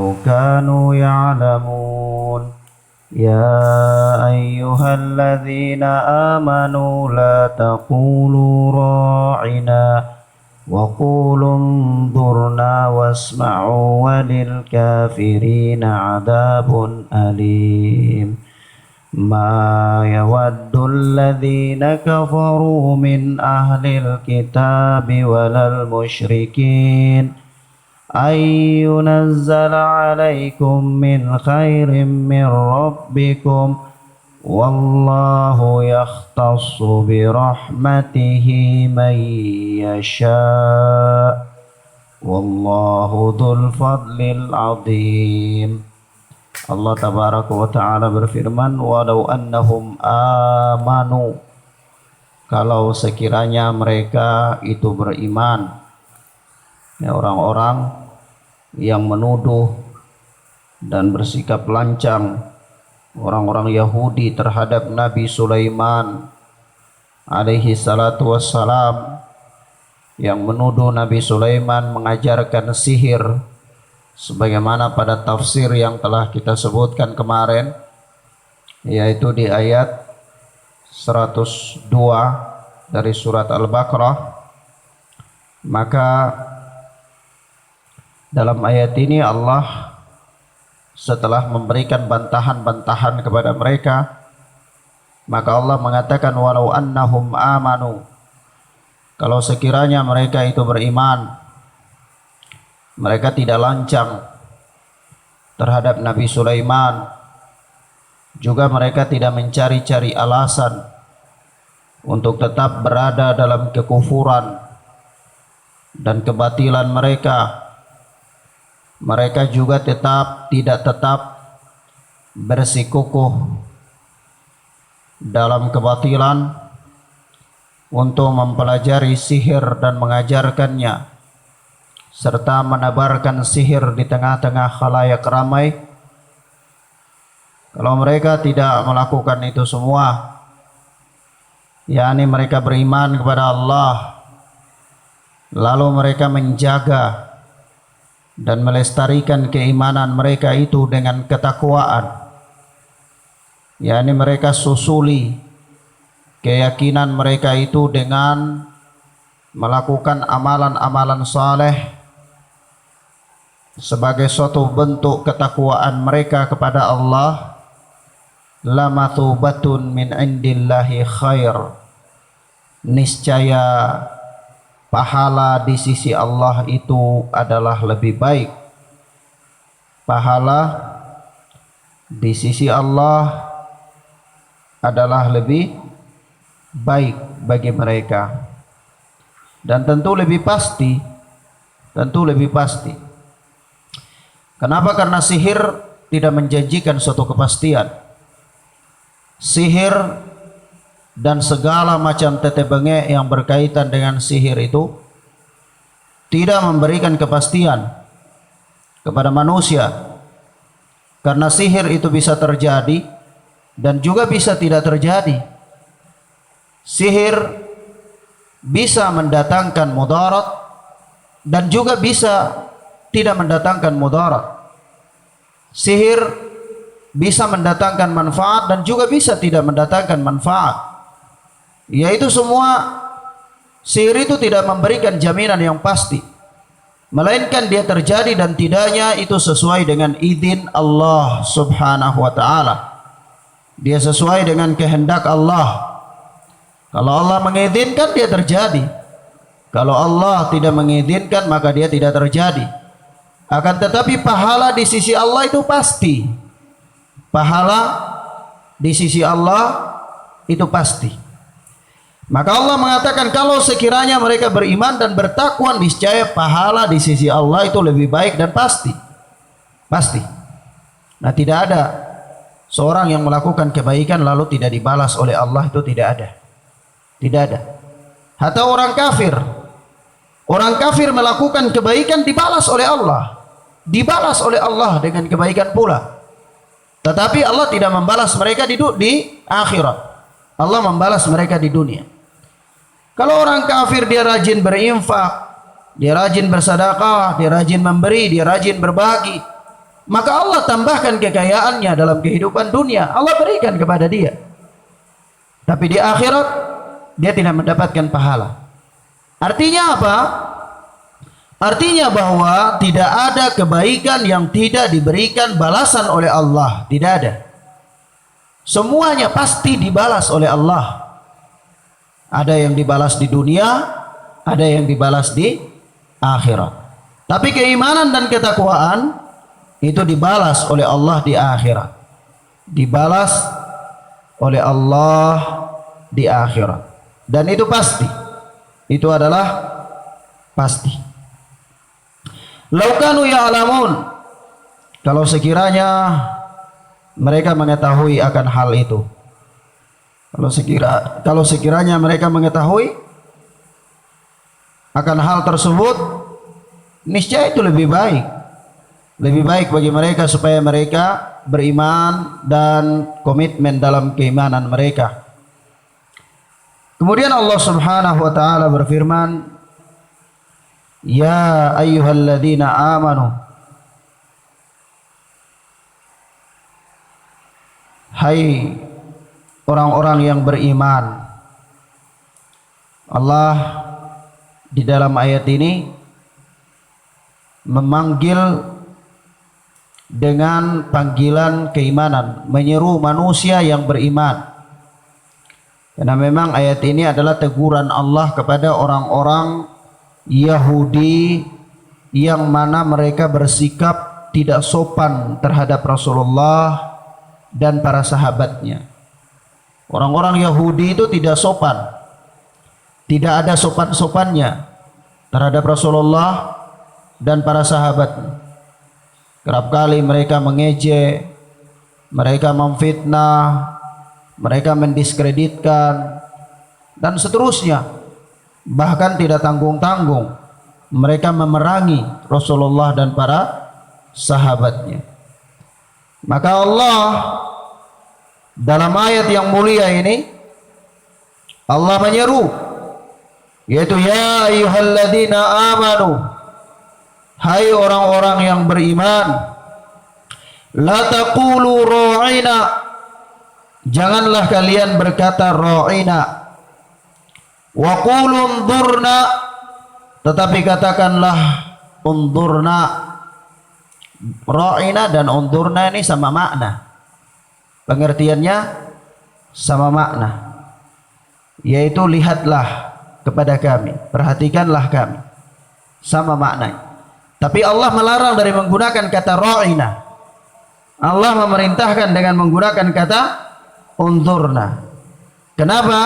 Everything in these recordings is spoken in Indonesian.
لو كانوا يعلمون يا أيها الذين آمنوا لا تقولوا راعنا وقولوا انظرنا واسمعوا وللكافرين عذاب أليم ما يود الذين كفروا من أهل الكتاب ولا المشركين أن ينزل عليكم من خير من ربكم والله يختص برحمته من يشاء والله ذو الفضل العظيم. Allah tabaraka wa ta'ala berfirman, walau annahum amanu, kalau sekiranya mereka itu beriman, ya, orang-orang yang menuduh dan bersikap lancang, orang-orang Yahudi terhadap Nabi Sulaiman alaihi salatu wassalam, yang menuduh Nabi Sulaiman mengajarkan sihir, sebagaimana pada tafsir yang telah kita sebutkan kemarin, yaitu di ayat 102 dari surat Al-Baqarah. Maka dalam ayat ini Allah setelah memberikan bantahan-bantahan kepada mereka, maka Allah mengatakan walau annahum amanu, kalau sekiranya mereka itu beriman, mereka tidak lancang terhadap Nabi Sulaiman, juga mereka tidak mencari-cari alasan untuk tetap berada dalam kekufuran dan kebatilan mereka. Mereka juga tidak tetap bersikukuh dalam kebatilan untuk mempelajari sihir dan mengajarkannya, serta menebarkan sihir di tengah-tengah khalayak ramai. Kalau mereka tidak melakukan itu semua, yakni mereka beriman kepada Allah, lalu mereka menjaga dan melestarikan keimanan mereka itu dengan ketakwaan, yakni mereka susuli keyakinan mereka itu dengan melakukan amalan-amalan saleh sebagai suatu bentuk ketakwaan mereka kepada Allah, lamathubatun min indillahi khair, niscaya pahala di sisi Allah itu adalah lebih baik. Pahala di sisi Allah adalah lebih baik bagi mereka, dan tentu lebih pasti. Kenapa? Karena sihir tidak menjanjikan suatu kepastian. Sihir dan segala macam tete bengek yang berkaitan dengan sihir itu tidak memberikan kepastian kepada manusia, karena sihir itu bisa terjadi dan juga bisa tidak terjadi. Sihir bisa mendatangkan mudarat dan juga bisa tidak mendatangkan mudarat. Sihir bisa mendatangkan manfaat dan juga bisa tidak mendatangkan manfaat. Yaitu semua sihir itu tidak memberikan jaminan yang pasti, melainkan dia terjadi dan tidaknya itu sesuai dengan izin Allah subhanahu wa ta'ala. Dia sesuai dengan kehendak Allah. Kalau Allah mengizinkan, dia terjadi. Kalau Allah tidak mengizinkan, maka dia tidak terjadi. Akan tetapi pahala di sisi Allah itu pasti. Pahala di sisi Allah itu pasti. Maka Allah mengatakan kalau sekiranya mereka beriman dan bertakwa, niscaya pahala di sisi Allah itu lebih baik dan pasti. Pasti. Nah, tidak ada seorang yang melakukan kebaikan lalu tidak dibalas oleh Allah, itu tidak ada. Tidak ada. Hatta orang kafir. Orang kafir melakukan kebaikan dibalas oleh Allah. Dibalas oleh Allah dengan kebaikan pula. Tetapi Allah tidak membalas mereka di akhirat. Allah membalas mereka di dunia. Kalau orang kafir dia rajin berinfak, dia rajin bersedekah, dia rajin memberi, dia rajin berbagi, maka Allah tambahkan kekayaannya dalam kehidupan dunia, Allah berikan kepada dia. Tapi di akhirat dia tidak mendapatkan pahala. Artinya apa? Artinya bahwa tidak ada kebaikan yang tidak diberikan balasan oleh Allah, tidak ada. Semuanya pasti dibalas oleh Allah. Ada yang dibalas di dunia, ada yang dibalas di akhirat. Tapi keimanan dan ketakwaan itu dibalas oleh Allah di akhirat. Dibalas oleh Allah di akhirat. Dan itu pasti. Itu adalah pasti. Laukanu ya'lamun, kalau sekiranya mereka mengetahui akan hal itu. Kalau sekiranya mereka mengetahui akan hal tersebut, niscaya itu lebih baik. Lebih baik bagi mereka supaya mereka beriman dan komitmen dalam keimanan mereka. Kemudian Allah Subhanahu wa taala berfirman, "Ya ayyuhalladzina amanu." Hai orang-orang yang beriman. Allah di dalam ayat ini memanggil dengan panggilan keimanan, menyeru manusia yang beriman. Karena memang ayat ini adalah teguran Allah kepada orang-orang Yahudi yang mana mereka bersikap tidak sopan terhadap Rasulullah dan para sahabatnya. Orang-orang Yahudi itu tidak sopan, tidak ada sopan-sopannya terhadap Rasulullah dan para sahabatnya. Kerap kali mereka mengejek, mereka memfitnah, mereka mendiskreditkan, dan seterusnya. Bahkan tidak tanggung-tanggung mereka memerangi Rasulullah dan para sahabatnya. Maka Allah dalam ayat yang mulia ini Allah menyeru, yaitu ya ayyuhalladzina amanu, hai orang-orang yang beriman, la taqulu ra'ina, janganlah kalian berkata ra'ina, wa qulu unzurna, tetapi katakanlah unzurna. Ra'ina dan unzurna ini sama makna, pengertiannya sama makna, yaitu lihatlah kepada kami, perhatikanlah kami, sama makna. Tapi Allah melarang dari menggunakan kata ra'ina. Allah memerintahkan dengan menggunakan kata unzurna. Kenapa?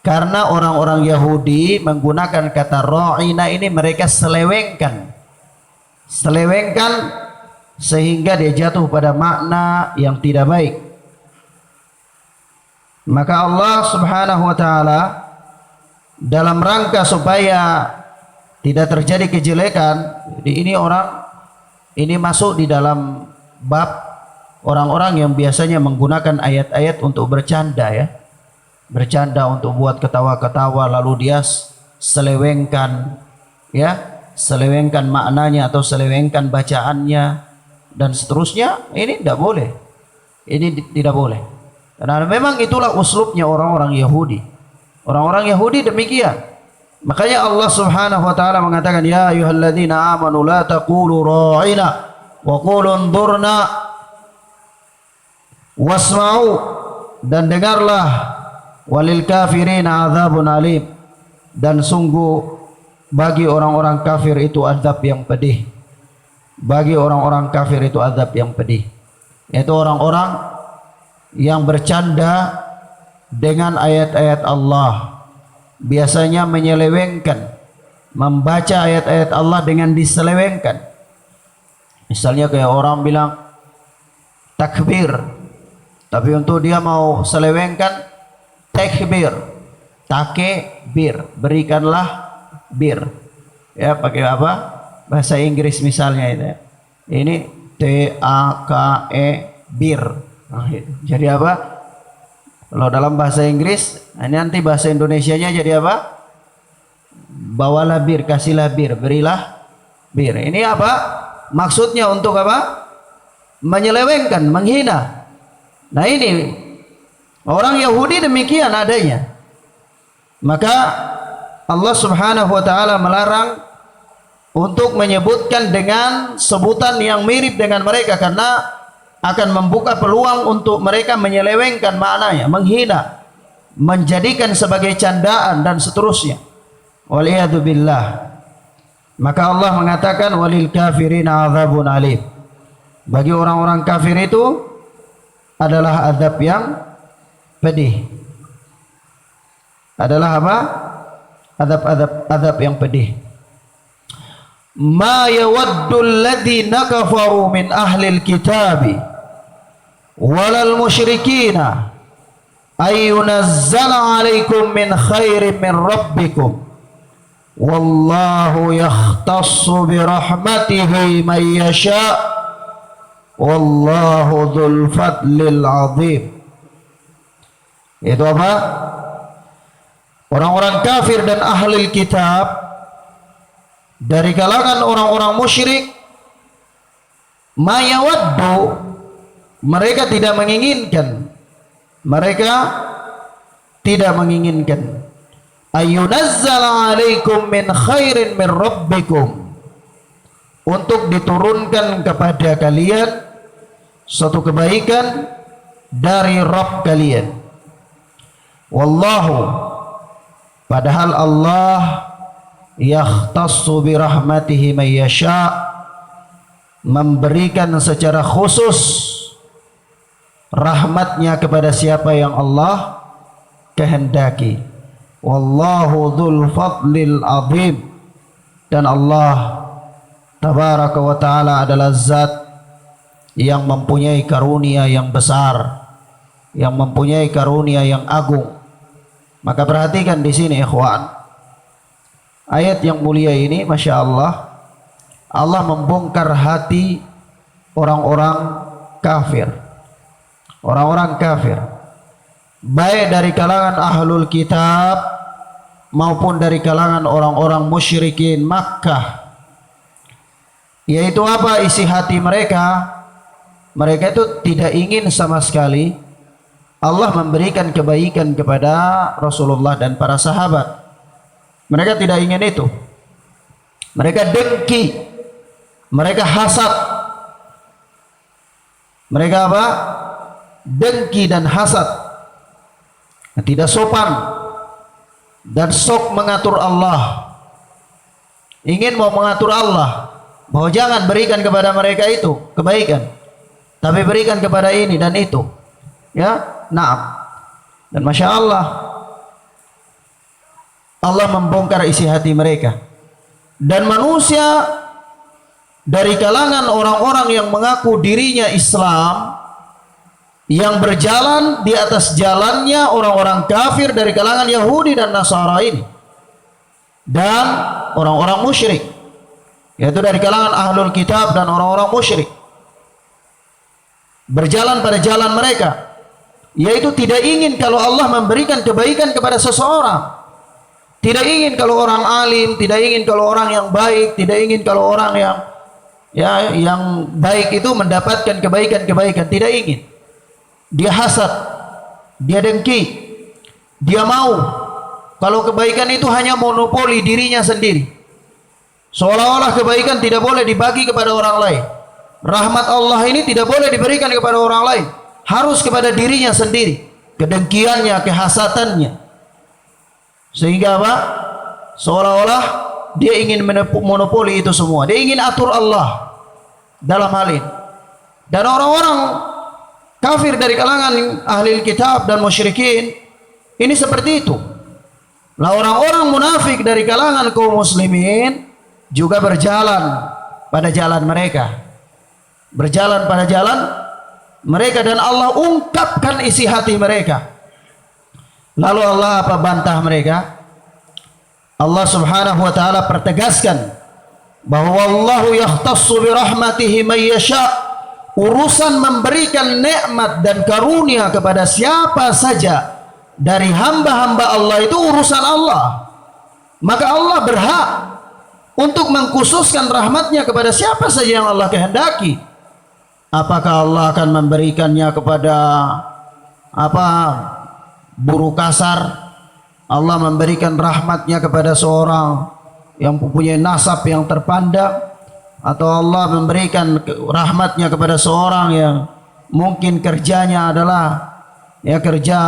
Karena orang-orang Yahudi menggunakan kata ra'ina ini mereka selewengkan sehingga dia jatuh pada makna yang tidak baik. Maka Allah Subhanahu wa taala dalam rangka supaya tidak terjadi kejelekan, jadi ini masuk di dalam bab orang-orang yang biasanya menggunakan ayat-ayat untuk bercanda, ya. Bercanda untuk buat ketawa-ketawa, lalu dia selewengkan, ya, selewengkan maknanya atau selewengkan bacaannya dan seterusnya. Ini tidak boleh. Ini tidak boleh. Karena memang itulah uslubnya orang-orang Yahudi. Orang-orang Yahudi demikian. Makanya Allah Subhanahu wa taala mengatakan, ya ayyuhalladzina amanu la taqulu ra'ina wa qulu unzurna wasma'u, dan dengarlah, walil kafirina adzabun alim, dan sungguh bagi orang-orang kafir itu azab yang pedih. Bagi orang-orang kafir itu azab yang pedih. Yaitu orang-orang yang bercanda dengan ayat-ayat Allah, biasanya menyelewengkan, membaca ayat-ayat Allah dengan diselewengkan. Misalnya kayak orang bilang takbir, tapi untuk dia mau selewengkan takbir, takbir, berikanlah bir, ya, pakai apa, bahasa Inggris misalnya itu, ya. Ini TAKE bir. Nah, jadi apa kalau dalam bahasa Inggris? Ini nanti bahasa Indonesianya jadi apa? Bawalah bir, kasihlah bir, berilah bir. Ini apa? Maksudnya untuk apa? Menyelewengkan, menghina. Nah ini orang Yahudi demikian adanya. Maka Allah Subhanahu wa taala melarang untuk menyebutkan dengan sebutan yang mirip dengan mereka, karena akan membuka peluang untuk mereka menyelewengkan maknanya, menghina, menjadikan sebagai candaan dan seterusnya. Waliyadu billah. Maka Allah mengatakan walil kafirina adzabun alim. Bagi orang-orang kafir itu adalah azab yang pedih. Adalah apa? Azab yang pedih. Ma yawaddu alladhina kafaru min ahlil kitabi walal musyrikina ayyunazzala alaikum min khairin min rabbikum wallahu yakhtassu bi rahmatihi man yasha wallahu dzul fadlil azim. Itu apa? Orang-orang kafir dan ahli kitab dari kalangan orang-orang musyrik, mayawaddu, mereka tidak menginginkan, ayyunazzala alaikum min khairin min rabbikum, untuk diturunkan kepada kalian suatu kebaikan dari Rabb kalian. Wallahu, padahal Allah yakhtassu bi rahmatihi may yasha, memberikan secara khusus rahmatnya kepada siapa yang Allah kehendaki. Wallahu dzul fadlil azim, dan Allah tabaraka wa taala adalah zat yang mempunyai karunia yang besar, yang mempunyai karunia yang agung. Maka perhatikan di sini ikhwan, ayat yang mulia ini, masya Allah, Allah membongkar hati orang-orang kafir, baik dari kalangan ahlul kitab maupun dari kalangan orang-orang musyrikin Makkah. Yaitu apa isi hati mereka? Mereka itu tidak ingin sama sekali Allah memberikan kebaikan kepada Rasulullah dan para sahabat. Mereka tidak ingin itu. Mereka dengki, mereka hasad. Mereka apa? Dengki dan hasad. Tidak sopan dan sok mengatur Allah. Ingin mau mengatur Allah, bahwa jangan berikan kepada mereka itu kebaikan, tapi berikan kepada ini dan itu. Ya, naam. Dan masya Allah, Allah membongkar isi hati mereka. Dan manusia dari kalangan orang-orang yang mengaku dirinya Islam, yang berjalan di atas jalannya orang-orang kafir dari kalangan Yahudi dan Nasara ini, dan orang-orang musyrik, yaitu dari kalangan ahlul kitab dan orang-orang musyrik, berjalan pada jalan mereka, yaitu tidak ingin kalau Allah memberikan kebaikan kepada seseorang, tidak ingin kalau orang alim, tidak ingin kalau orang yang baik, tidak ingin kalau orang yang baik itu mendapatkan kebaikan, tidak ingin. Dia hasad, dia dengki, dia mau kalau kebaikan itu hanya monopoli dirinya sendiri, seolah-olah kebaikan tidak boleh dibagi kepada orang lain. Rahmat Allah ini tidak boleh diberikan kepada orang lain, harus kepada dirinya sendiri. Kedengkiannya, kehasatannya, sehingga apa? Seolah-olah dia ingin monopoli itu semua. Dia ingin atur Allah dalam hal ini. Dan orang-orang kafir dari kalangan ahli kitab dan musyrikin ini seperti itu. Nah, orang-orang munafik dari kalangan kaum muslimin juga berjalan pada jalan mereka. Berjalan pada jalan mereka, dan Allah ungkapkan isi hati mereka. Lalu Allah apa bantah mereka? Allah Subhanahu wa taala pertegaskan bahwa Allahu yahtassu bi rahmatihi may yasha. Urusan memberikan nikmat dan karunia kepada siapa saja dari hamba-hamba Allah itu urusan Allah. Maka Allah berhak untuk mengkhususkan rahmatnya kepada siapa saja yang Allah kehendaki. Apakah Allah akan memberikannya kepada buruh kasar? Allah memberikan rahmatnya kepada seorang yang mempunyai nasab yang terpandang, atau Allah memberikan rahmatnya kepada seorang yang mungkin kerjanya adalah kerja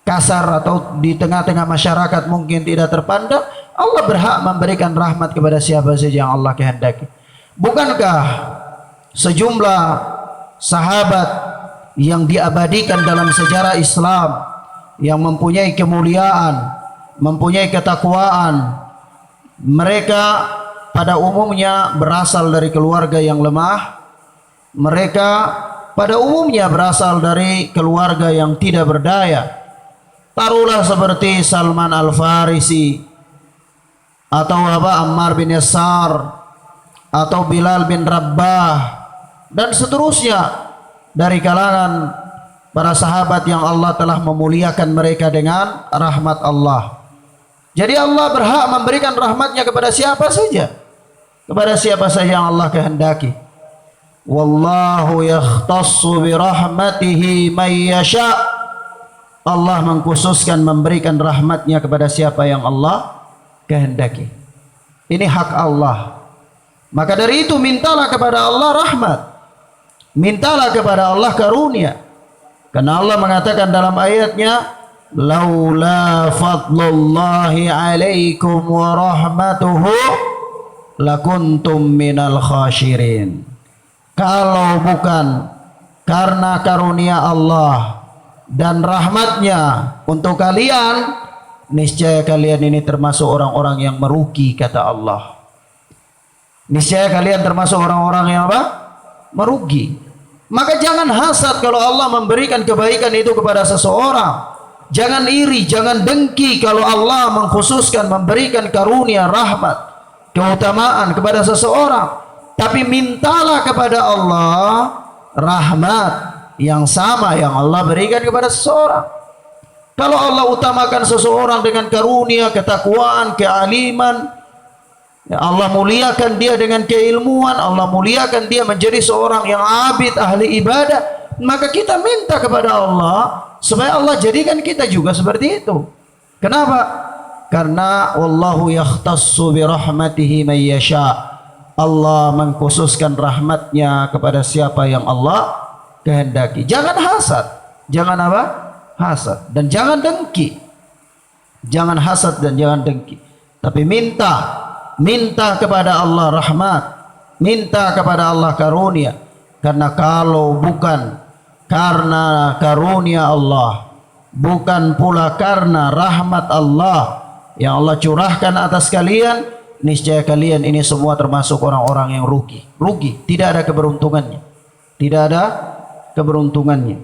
kasar atau di tengah-tengah masyarakat mungkin tidak terpandang? Allah berhak memberikan rahmat kepada siapa saja yang Allah kehendaki. Bukankah sejumlah sahabat yang diabadikan dalam sejarah Islam yang mempunyai kemuliaan, mempunyai ketakwaan, mereka pada umumnya berasal dari keluarga yang lemah, mereka pada umumnya berasal dari keluarga yang tidak berdaya. Taruhlah seperti Salman Al-Farisi, atau Ammar bin Yasar, atau Bilal bin Rabah, dan seterusnya dari kalangan para sahabat yang Allah telah memuliakan mereka dengan rahmat Allah. Jadi Allah berhak memberikan rahmatnya kepada siapa saja, kepada siapa saja yang Allah kehendaki. Wallahu yakhtassu bi rahmatihi may yasha. Allah mengkhususkan memberikan rahmatnya kepada siapa yang Allah kehendaki. Ini hak Allah. Maka dari itu mintalah kepada Allah rahmat, mintalah kepada Allah karunia. Karena Allah mengatakan dalam ayatnya, laula fadlullahi alaikum wa rahmatuhu lakuntum minal khashirin. Kalau bukan karena karunia Allah dan rahmatnya untuk kalian, niscaya kalian ini termasuk orang-orang yang merugi, kata Allah. Niscaya kalian termasuk orang-orang yang merugi. Maka jangan hasad kalau Allah memberikan kebaikan itu kepada seseorang. Jangan iri, jangan dengki kalau Allah mengkhususkan memberikan karunia, rahmat, keutamaan kepada seseorang. Tapi mintalah kepada Allah rahmat yang sama yang Allah berikan kepada seseorang. Kalau Allah utamakan seseorang dengan karunia, ketakwaan, kealiman, Allah muliakan dia dengan keilmuan, Allah muliakan dia menjadi seorang yang abid, ahli ibadah, maka kita minta kepada Allah supaya Allah jadikan kita juga seperti itu. Kenapa? Karena wallahu yakhtassu bi rahmatihi may yasha. Allah mengkhususkan rahmatnya kepada siapa yang Allah kehendaki. Jangan hasad, jangan hasad, dan jangan dengki. Jangan hasad dan jangan dengki, tapi minta kepada Allah rahmat, minta kepada Allah karunia. Karena kalau bukan karena karunia Allah, bukan pula karena rahmat Allah yang Allah curahkan atas kalian, niscaya kalian ini semua termasuk orang-orang yang rugi. Tidak ada keberuntungannya. Tidak ada keberuntungannya.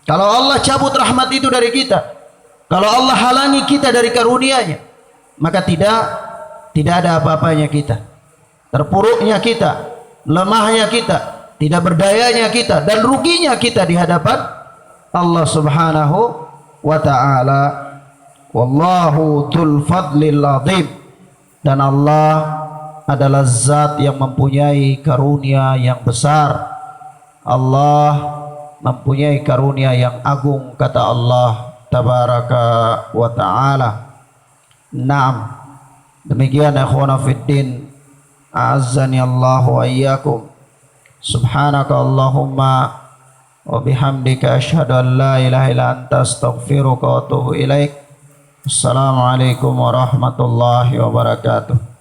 Kalau Allah cabut rahmat itu dari kita, kalau Allah halangi kita dari karunia-Nya, maka tidak ada apa-apanya kita, terpuruknya kita, lemahnya kita, tidak berdayanya kita, dan ruginya kita di hadapan Allah Subhanahu wa ta'ala. Wallahu dzul fadlil azim. Dan Allah adalah zat yang mempunyai karunia yang besar. Allah mempunyai karunia yang agung, kata Allah tabaraka wa ta'ala. Naam. Demikian akhwana fiddin, a'azzani Allah wa iyyakum. Subhanaka Allahumma wa bihamdika asyhadu an la ilaha illa anta astaghfiruka wa atubu ilaik. Assalamualaikum warahmatullahi wabarakatuh.